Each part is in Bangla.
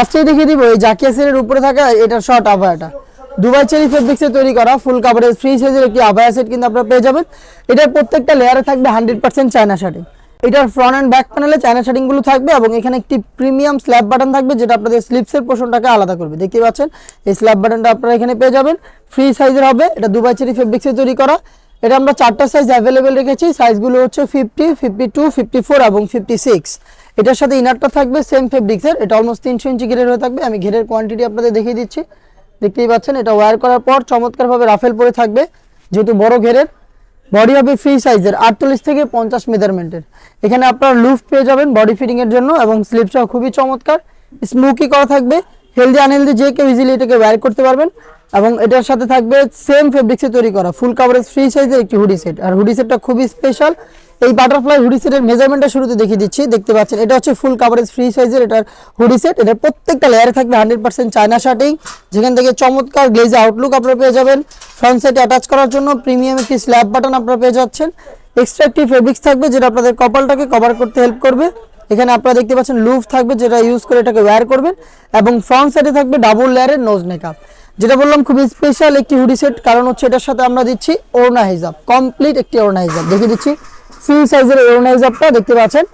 ফার্স্টেই দেখিয়ে দিব এই জাকিয়া সেটের উপরে থাকা এটা শর্ট আভায়াটা দুবাই চেরি ফেব্রিক্সে তৈরি করা ফুল কাভারেজ ফ্রি সাইজের একটি আভায়া সেট কিন্তু আপনারা পেয়ে যাবেন। এটার প্রত্যেকটা লেয়ারে থাকবে 100% চায়না শাটিং। এটার ফ্রন্ট এন্ড ব্যাক প্যানেলে চায়না শাটিং গুলো থাকবে এবং এখানে একটি প্রিমিয়াম স্ল্যাব বাটন থাকবে যেটা আপনাদের স্লিপসের পোর্শনটাকে আলাদা করবে। দেখতে পাচ্ছেন এই স্ল্যাব বাটনটা আপনারা এখানে পেয়ে যাবেন, ফ্রি সাইজের হবে। এটা দুবাই চেরি ফেব্রিক্সে তৈরি করা। এটা আমরা 4টা সাইজ অ্যাভেলেবেল রেখেছি, সাইজগুলো হচ্ছে 50, 52, 54 এবং 56। এটার সাথে ইনারটা থাকবে সেম ফেব্রিক্সের, এটা অলমোস্ট 300 ইঞ্চি ঘেরের হয়ে থাকবে। আমি ঘেরের কোয়ান্টিটি আপনাদের দেখিয়ে দিচ্ছি, দেখতেই পাচ্ছেন। এটা ওয়্যার করার পর চমৎকারভাবে রাফেল পরে থাকবে, যেহেতু বড় ঘেরের। বডি হবে ফ্রি সাইজের 48 থেকে 50 মেজারমেন্টের। এখানে আপনারা লুফ পেয়ে যাবেন বডি ফিটিং এর জন্য এবং স্লিপসটাও খুবই চমৎকার, স্মোকি করা থাকবে। হেলদি আনহেলদি যে কেউ ইজিলি এটাকে ওয়্যার করতে পারবেন। এবং এটার সাথে থাকবে সেম ফেব্রিক্সে তৈরি করা ফুল কাভারেজ ফ্রি সাইজের একটি হুডি সেট। আর হুডি সেটটা খুবই স্পেশাল। এই বাটারফ্লাই হুডি সেটের মেজারমেন্টটা শুরুতে দেখিয়ে দিচ্ছি, দেখতে পাচ্ছেন। এটা হচ্ছে ফুল কাভারেজ ফ্রি সাইজের এটার হুডি সেট। এটার প্রত্যেকটা লেয়ারে থাকবে 100% চায়না শার্টিং, যেখান থেকে চমৎকার গ্লেজ আউটলুক আপনারা পেয়ে যাবেন। ফ্রন্ট সাইডে অ্যাটাচ করার জন্য প্রিমিয়াম একটি স্ল্যাব বাটন আপনারা পেয়ে যাচ্ছেন। এক্সট্রা একটি ফেব্রিক্স থাকবে যেটা আপনাদের কপালটাকে কভার করতে হেল্প করবে। এখানে আপনারা দেখতে পাচ্ছেন লুফ থাকবে যেটা ইউজ করে এটাকে ওয়্যার করবেন। এবং ফ্রন্ট সাইডে থাকবে ডাবল লেয়ারের নোজ মেকআপ, যেটা বললাম খুবই স্পেশাল একটি হুডি সেট, কারণ হচ্ছে এটার সাথে আমরা দিচ্ছি ওড়না হিজাব, কমপ্লিট একটি ওড়না হিজাব দেখিয়ে দিচ্ছি। ফ্রি সাইজের ওড়না হিজাবটা দেখতে পাচ্ছেন,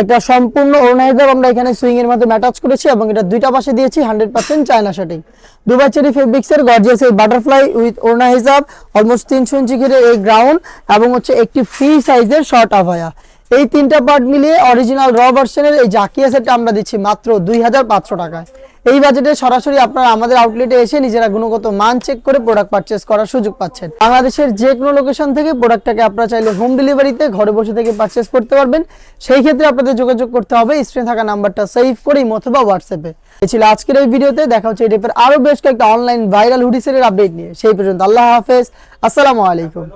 একটা সম্পূর্ণ ওড়না হিজাব আমরা এখানে সুইং এর মাধ্যমে অ্যাটাচ করেছি এবং এটা দুইটা পাশে দিয়েছি 100% চায়না শাটিং। দুবাই চেরি ফেব্রিক্সের গর্জিয়াস এই বাটারফ্লাই উইথ ওড়না হিজাব, অলমোস্ট 300 ইঞ্চি ঘিরে এই গ্রাউন্ড এবং হচ্ছে একটি ফ্রি সাইজের শর্ট আভায়া। এই তিনটা পার্ট মিলিয়ে অরিজিনাল র ভার্সনের এই জাকিয়া সেটটা আমরা দিচ্ছি মাত্র 2500 টাকায়। এই বাজেটে সরাসরি আপনারা আমাদের আউটলেটে এসে নিজেরা গুণগত মান চেক করে প্রোডাক্ট পারচেজ করার সুযোগ পাচ্ছেন। বাংলাদেশের যে কোনো লোকেশন থেকে প্রোডাক্টটাকে আপনারা চাইলে হোম ডেলিভারিতে ঘরে বসে থেকে পারচেজ করতে পারবেন। সেই ক্ষেত্রে আপনাদের যোগাযোগ করতে হবে স্ক্রিনে থাকা নাম্বারটা সেভ করে অথবা হোয়াটসঅ্যাপে। এই ছিল আজকের এই ভিডিওতে। দেখা হচ্ছে এই টাইপের আরো বেশ কয়েকটা অনলাইন ভাইরাল হুডি সেটের আপডেট নিয়ে। সেই পর্যন্ত আল্লাহ হাফেজ, আসসালামু আলাইকুম।